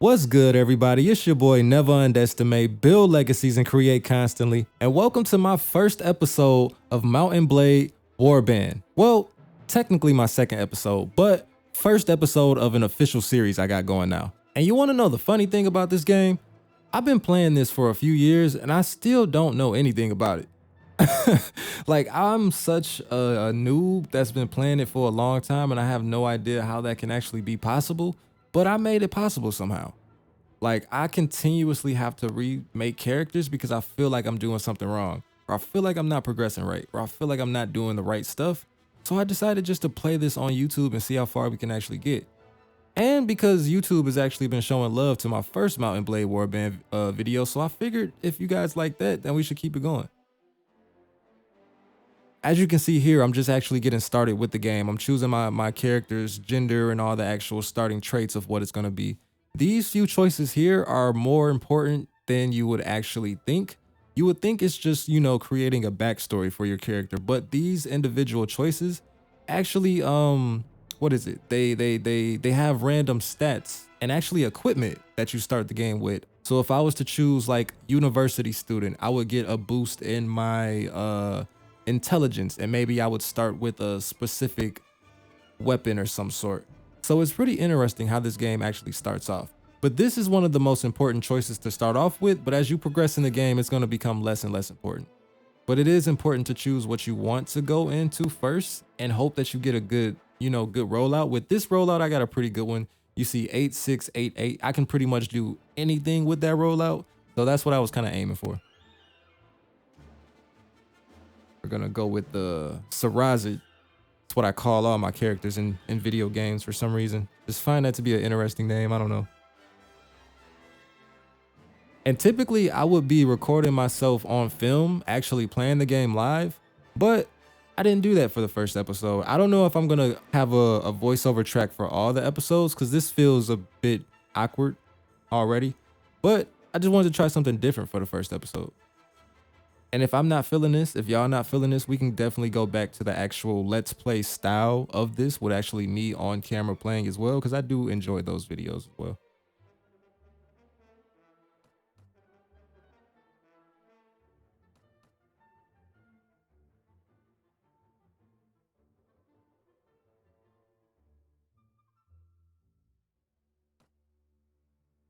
What's good, everybody? It's your boy Never Underestimate, build legacies and create constantly, and welcome to my first episode of Mountain Blade Warband. Well, technically my second episode, but first episode of an official series I got going now. And you want to know the funny thing about this game? I've been playing this for a few years and I still don't know anything about it. Like, I'm such a noob that's been playing it for a long time and I have no idea how that can actually be possible, but I made it possible somehow. Like, I continuously have to remake characters because I feel like I'm doing something wrong, or I feel like I'm not progressing right, or I feel like I'm not doing the right stuff. So I decided just to play this on YouTube and see how far we can actually get. And because YouTube has actually been showing love to my first Mountain Blade Warband video, so I figured if you guys like that, then we should keep it going. As you can see here, I'm just actually getting started with the game. I'm choosing my character's gender and all the actual starting traits of what it's going to be. These few choices here are more important than you would actually think. You would think it's just, creating a backstory for your character, but these individual choices actually, what is it? They have random stats and actually equipment that you start the game with. So if I was to choose like university student, I would get a boost in my intelligence, and maybe I would start with a specific weapon or some sort. So it's pretty interesting how this game actually starts off. But this is one of the most important choices to start off with, but as you progress in the game, it's going to become less and less important. But it is important to choose what you want to go into first and hope that you get a good, good rollout. With this rollout, I got a pretty good one. You see 8688. I can pretty much do anything with that rollout. So that's what I was kind of aiming for. We're going to go with the Sarazit. It's what I call all my characters in video games for some reason. Just find that to be an interesting name. I don't know. And typically I would be recording myself on film, actually playing the game live, but I didn't do that for the first episode. I don't know if I'm going to have a voiceover track for all the episodes because this feels a bit awkward already, but I just wanted to try something different for the first episode. And if I'm not feeling this, if y'all not feeling this, we can definitely go back to the actual Let's Play style of this with actually me on camera playing as well, because I do enjoy those videos as well.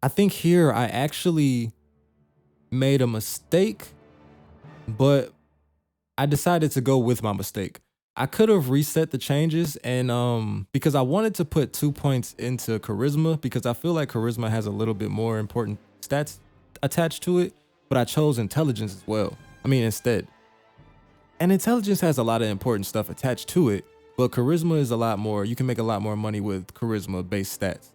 I think here I actually made a mistake, but I decided to go with my mistake. I could have reset the changes and because I wanted to put 2 points into charisma because I feel like charisma has a little bit more important stats attached to it, but I chose intelligence as well. I mean, instead. And intelligence has a lot of important stuff attached to it, but charisma is a lot more, you can make a lot more money with charisma based stats.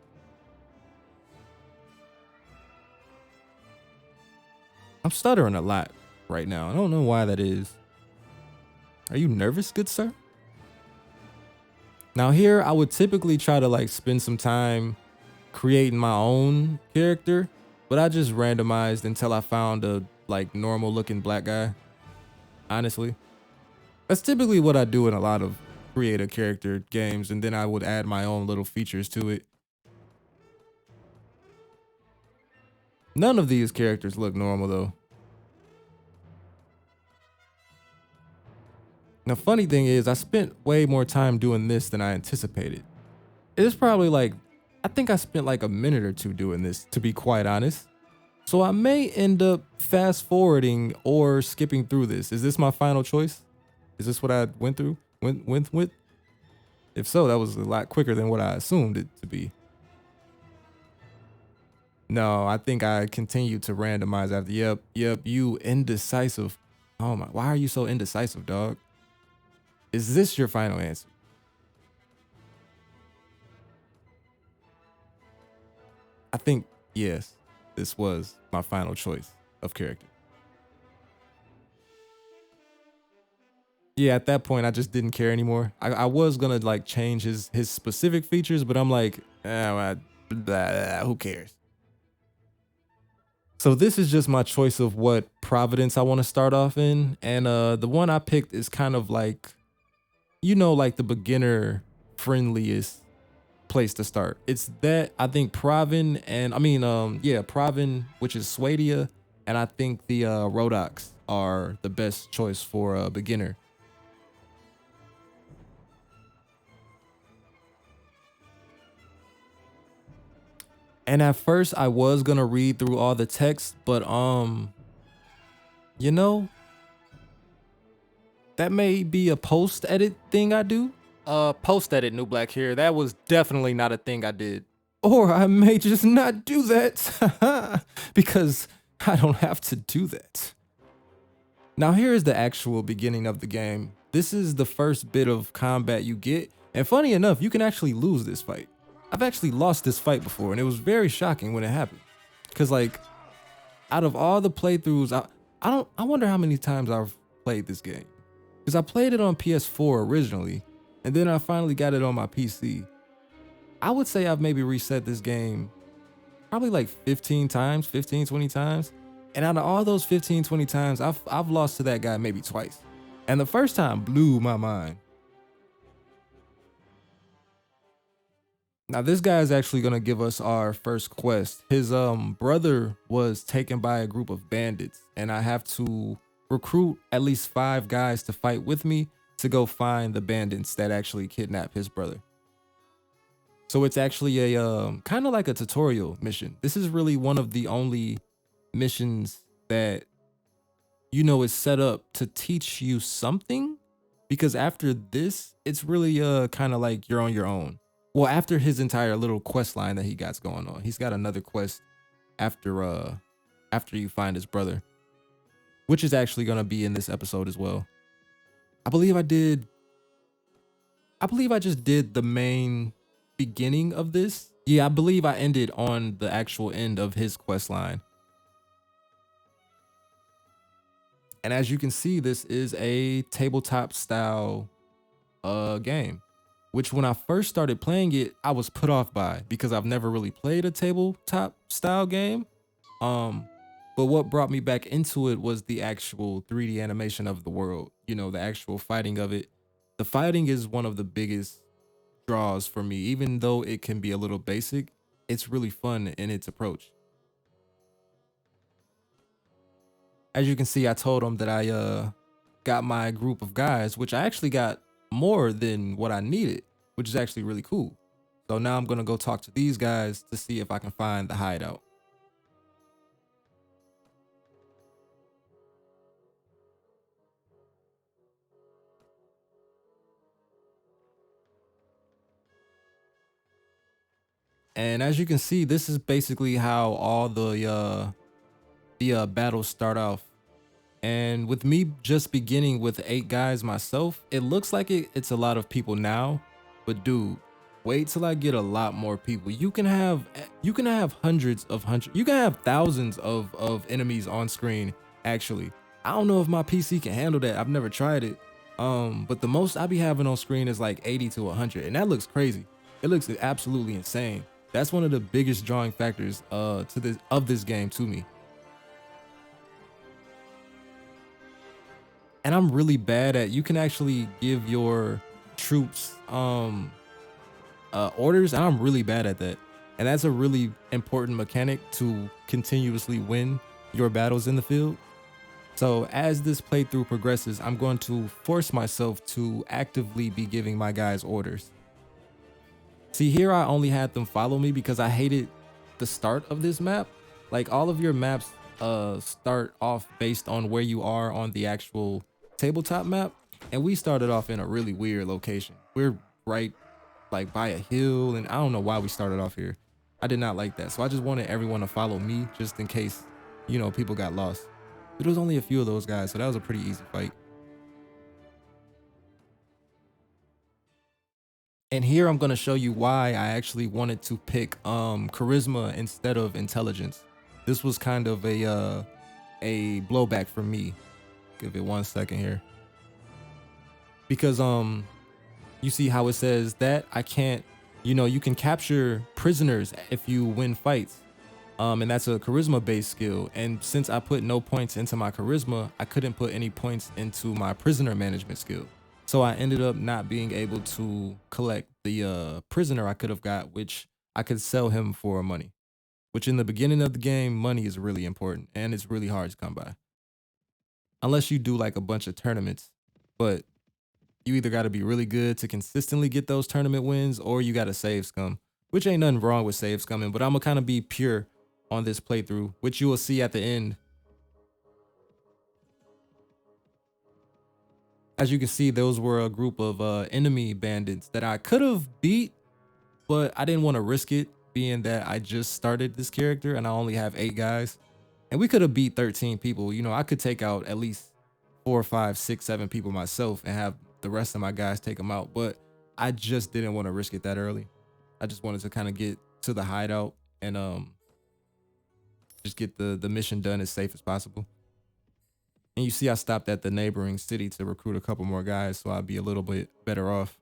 I'm stuttering a lot right now. I don't know why that is. Are you nervous, good sir? Now here, I would typically try to like spend some time creating my own character, but I just randomized until I found a like normal looking black guy. Honestly, that's typically what I do in a lot of creative character games, and then I would add my own little features to it. None of these characters look normal though. The funny thing is I spent way more time doing this than I anticipated. It's probably like, I think I spent like a minute or two doing this, to be quite honest. So I may end up fast forwarding or skipping through this. Is this my final choice? Is this what I went through? Went with? If so, that was a lot quicker than what I assumed it to be. No, I think I continued to randomize after. Yep, you indecisive. Oh my, why are you so indecisive, dog? Is this your final answer? I think, yes, this was my final choice of character. Yeah, at that point, I just didn't care anymore. I was gonna like change his specific features, but I'm like, who cares? So this is just my choice of what Providence I want to start off in. And the one I picked is kind of like, like the beginner friendliest place to start. It's that I think Provin and yeah, Provin, which is Swadia, and I think the Rhodox are the best choice for a beginner. And at first I was gonna read through all the text, but you know, that may be a post edit thing I do. Post edit, New Blacc here. That was definitely not a thing I did. Or I may just not do that because I don't have to do that. Now here is the actual beginning of the game. This is the first bit of combat you get. And funny enough, you can actually lose this fight. I've actually lost this fight before and it was very shocking when it happened. Cause like out of all the playthroughs, I wonder how many times I've played this game. Cause I played it on PS4 originally and then I finally got it on my PC. I would say I've maybe reset this game probably like 15 times, 15, 20 times. And out of all those 15, 20 times, I've lost to that guy maybe twice. And the first time blew my mind. Now this guy is actually gonna give us our first quest. His brother was taken by a group of bandits and I have to recruit at least 5 guys to fight with me to go find the bandits that actually kidnapped his brother. So it's actually a kind of like a tutorial mission. This is really one of the only missions that, you know, is set up to teach you something, because after this, it's really kind of like you're on your own. Well, after his entire little quest line that he got going on, he's got another quest after you find his brother, which is actually gonna be in this episode as well. I believe I just did the main beginning of this. Yeah, I believe I ended on the actual end of his quest line. And as you can see, this is a tabletop style game, which when I first started playing it, I was put off by because I've never really played a tabletop style game. But what brought me back into it was the actual 3D animation of the world, you know, the actual fighting of it. The fighting is one of the biggest draws for me, even though it can be a little basic. It's really fun in its approach. As you can see, I told him that I got my group of guys, which I actually got more than what I needed, which is actually really cool. So now I'm gonna go talk to these guys to see if I can find the hideout. And as you can see, this is basically how all the battles start off. And with me just beginning with 8 guys myself, it looks like it's a lot of people now, but dude, wait till I get a lot more people. You can have hundreds, you can have thousands of enemies on screen. Actually, I don't know if my PC can handle that. I've never tried it. But the most I be having on screen is like 80 to 100, and that looks crazy. It looks absolutely insane. That's one of the biggest drawing factors of this game to me. And I'm really bad at, you can actually give your troops orders, and I'm really bad at that. And that's a really important mechanic to continuously win your battles in the field. So as this playthrough progresses, I'm going to force myself to actively be giving my guys orders. See, here I only had them follow me because I hated the start of this map. Like all of your maps start off based on where you are on the actual tabletop map, and we started off in a really weird location. We're right like by a hill, and I don't know why we started off here. I did not like that, so I just wanted everyone to follow me just in case, you know, people got lost. There was only a few of those guys, so that was a pretty easy fight. And here I'm going to show you why I actually wanted to pick charisma instead of intelligence. This was kind of a blowback for me. Give it 1 second here. Because you see how it says that I can't, you know, you can capture prisoners if you win fights. And that's a charisma based skill. And since I put no points into my charisma, I couldn't put any points into my prisoner management skill. So I ended up not being able to collect the prisoner I could have got, which I could sell him for money. Which in the beginning of the game, money is really important and it's really hard to come by. Unless you do like a bunch of tournaments. But you either got to be really good to consistently get those tournament wins or you got to save scum, which ain't nothing wrong with save scumming, but I'm gonna kind of be pure on this playthrough, which you will see at the end. As you can see, those were a group of enemy bandits that I could have beat, but I didn't want to risk it, being that I just started this character and I only have 8 guys. And we could have beat 13 people. You know, I could take out at least 4, 5, 6, 7 people myself and have the rest of my guys take them out. But I just didn't want to risk it that early. I just wanted to kind of get to the hideout and just get the mission done as safe as possible. And you see I stopped at the neighboring city to recruit a couple more guys, so I'd be a little bit better off.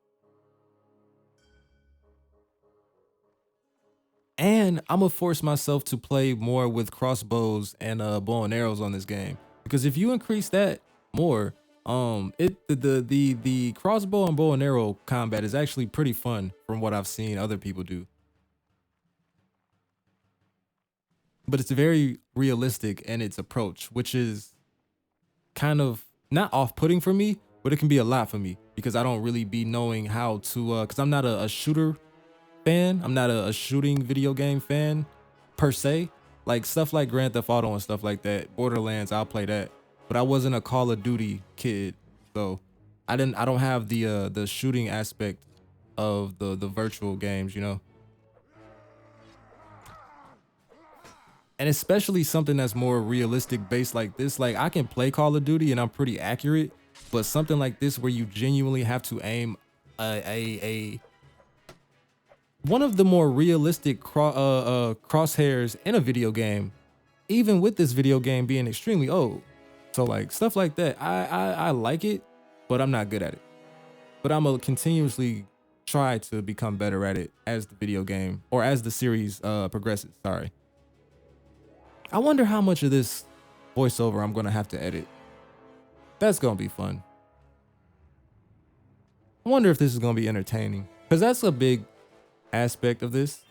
And I'm gonna force myself to play more with crossbows and bow and arrows on this game, because if you increase that more, the crossbow and bow and arrow combat is actually pretty fun from what I've seen other people do. But it's very realistic in its approach, which is kind of not off-putting for me, but it can be a lot for me because I don't really be knowing how to because I'm not a shooter fan. I'm not a shooting video game fan per se. Like stuff like Grand Theft Auto and stuff like that, Borderlands, I'll play that. But I wasn't a Call of Duty kid, so I don't have the shooting aspect of the virtual games, you know. And especially something that's more realistic based like this. Like I can play Call of Duty and I'm pretty accurate, but something like this where you genuinely have to aim a one of the more realistic crosshairs in a video game, even with this video game being extremely old. So like stuff like that, I like it, but I'm not good at it. But I'm gonna continuously try to become better at it as the video game or as the series progresses. Sorry. I wonder how much of this voiceover I'm gonna have to edit. That's gonna be fun. I wonder if this is gonna be entertaining, because that's a big aspect of this.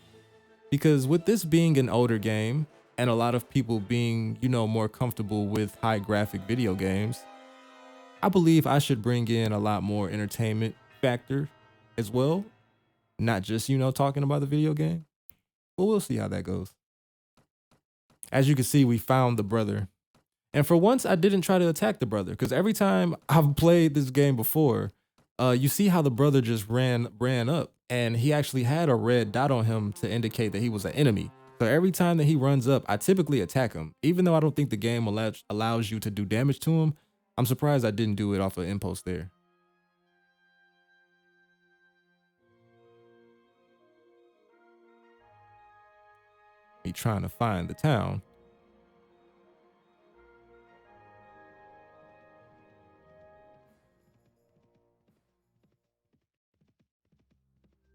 Because with this being an older game and a lot of people being, you know, more comfortable with high graphic video games, I believe I should bring in a lot more entertainment factor as well. Not just, you know, talking about the video game. But we'll see how that goes. As you can see, we found the brother. And for once, I didn't try to attack the brother, because every time I've played this game before, you see how the brother just ran up, and he actually had a red dot on him to indicate that he was an enemy. So every time that he runs up, I typically attack him. Even though I don't think the game allows you to do damage to him, I'm surprised I didn't do it off of impulse there. Me trying to find the town.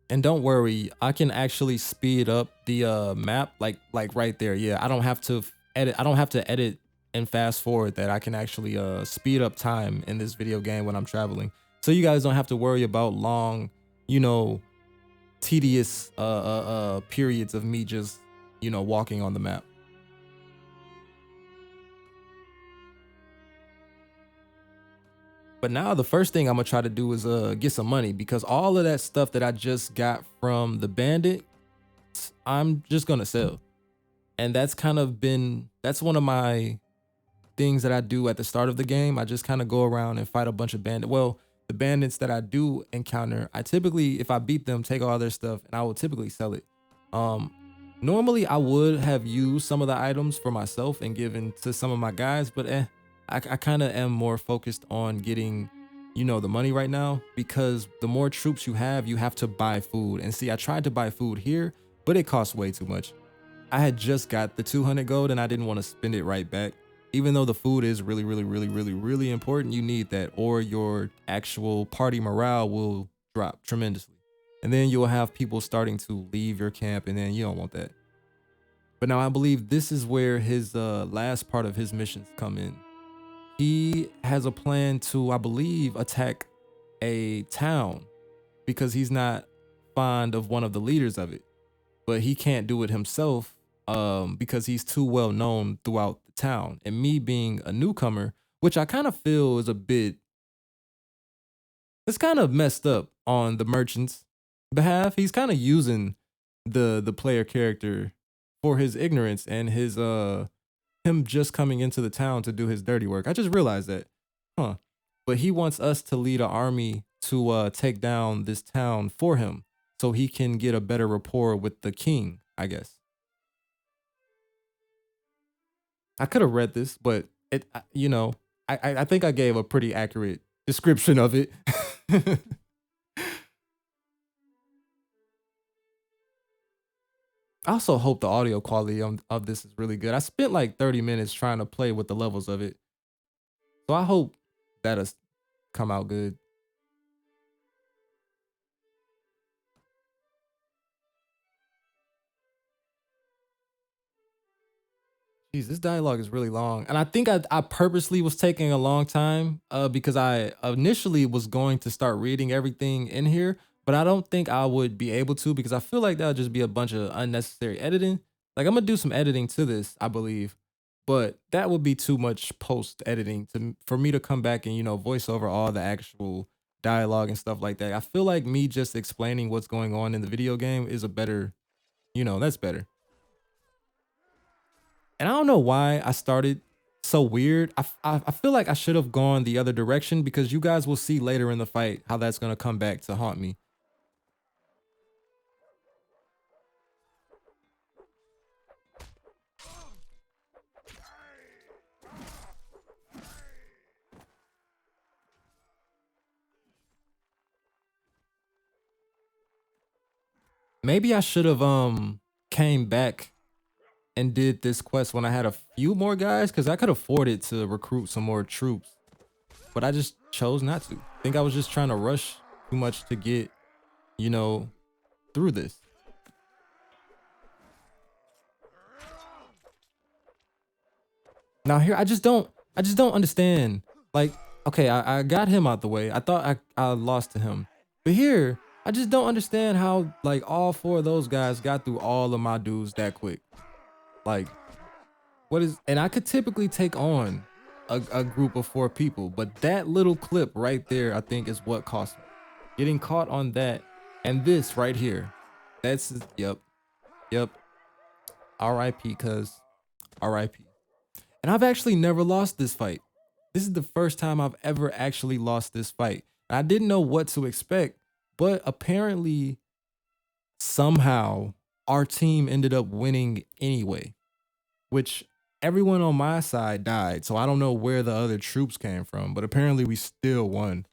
And don't worry, I can actually speed up the map like right there. Yeah, I don't have to edit. I don't have to edit and fast forward that. I can actually speed up time in this video game when I'm traveling. So you guys don't have to worry about long, you know, tedious periods of me just, you know, walking on the map. But now the first thing I'm gonna try to do is get some money, because all of that stuff that I just got from the bandit, I'm just gonna sell. And that's that's one of my things that I do at the start of the game. I just kind of go around and fight a bunch of bandits. Well, the bandits that I do encounter, I typically, if I beat them, take all their stuff and I will typically sell it. Normally I would have used some of the items for myself and given to some of my guys, but I kind of am more focused on getting, you know, the money right now, because the more troops you have to buy food. And see, I tried to buy food here, but it costs way too much. I had just got the 200 gold and I didn't want to spend it right back. Even though the food is really important, you need that, or your actual party morale will drop tremendously. And then you'll have people starting to leave your camp, and then you don't want that. But now I believe this is where his last part of his missions come in. He has a plan to, I believe, attack a town because he's not fond of one of the leaders of it, but he can't do it himself because he's too well known throughout the town. And me being a newcomer, which I kind of feel is a bit, it's kind of messed up on the merchant's behalf. He's kind of using the player character for his ignorance and his him just coming into the town to do his dirty work. I just realized that. Huh. But he wants us to lead an army to take down this town for him so he can get a better rapport with the king, I guess. I could have read this, but you know, I think I gave a pretty accurate description of it. I also hope the audio quality of this is really good. I spent like 30 minutes trying to play with the levels of it. So I hope that'll come out good. Jeez, this dialogue is really long. And I think I purposely was taking a long time because I initially was going to start reading everything in here, but I don't think I would be able to because I feel like that would just be a bunch of unnecessary editing. Like I'm gonna do some editing to this, I believe, but that would be too much post editing to for me to come back and voice over all the actual dialogue and stuff like that. I feel like me just explaining what's going on in the video game is a better, that's better. And I don't know why I started so weird. I feel like I should have gone the other direction because you guys will see later in the fight how that's gonna come back to haunt me. Maybe I should have came back and did this quest when I had a few more guys because I could afford it to recruit some more troops, but I just chose not to. I think I was just trying to rush too much to get, you know, through this. Now here, I just don't understand. Like, okay, I got him out the way. I thought I lost to him. But here, I just don't understand how like all four of those guys got through all of my dudes that quick. Like, what is, and I could typically take on a group of four people, but that little clip right there, I think is what cost me. Getting caught on that and this right here. That's yep. R.I.P. cuz R.I.P. And I've actually never lost this fight. This is the first time I've ever actually lost this fight. I didn't know what to expect, but apparently somehow our team ended up winning anyway, which everyone on my side died. So I don't know where the other troops came from, but apparently we still won.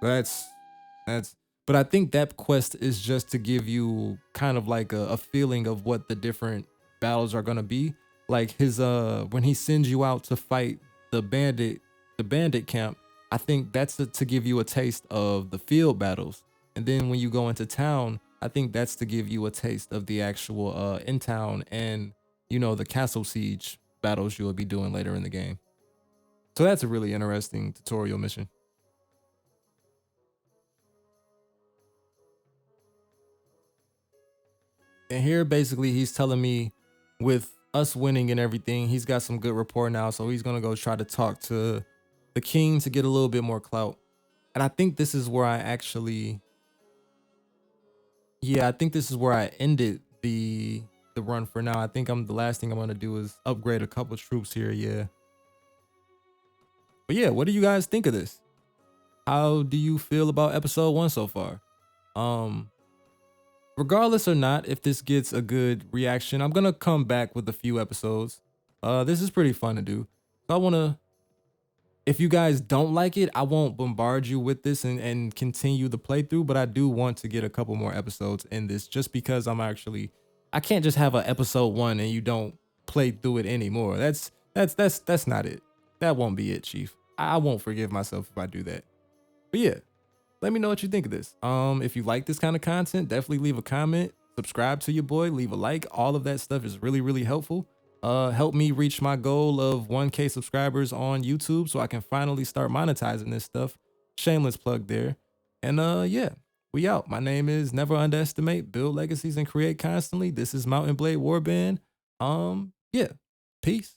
That's that's but I think that quest is just to give you kind of like a feeling of what the different battles are gonna be. Like his when he sends you out to fight the bandit the bandit camp, I think that's to give you a taste of the field battles. And then when you go into town, I think that's to give you a taste of the actual in town and the castle siege battles you will be doing later in the game. So that's a really interesting tutorial mission. And here basically he's telling me with us winning and everything, he's got some good rapport now, so he's gonna go try to talk to the king to get a little bit more clout. And I think this is where I actually, yeah, I think this is where I ended the run for now. I think the last thing I'm gonna do is upgrade a couple troops here, yeah. But yeah, what do you guys think of this? How do you feel about episode 1 so far? Um, Regardless or not, if this gets a good reaction, I'm gonna come back with a few episodes. This is pretty fun to do. So I wanna, if you guys don't like it, I won't bombard you with this and continue the playthrough, but I do want to get a couple more episodes in this just because I can't just have an episode 1 and you don't play through it anymore. That's not it. That won't be it, Chief. I won't forgive myself if I do that. But yeah, let me know what you think of this. If you like this kind of content, definitely leave a comment, subscribe to your boy, leave a like. All of that stuff is really, really helpful. Help me reach my goal of 1K subscribers on YouTube so I can finally start monetizing this stuff. Shameless plug there. And yeah, we out. My name is Never Underestimate, Build Legacies and Create Constantly. This is Mountain Blade Warband. Yeah. Peace.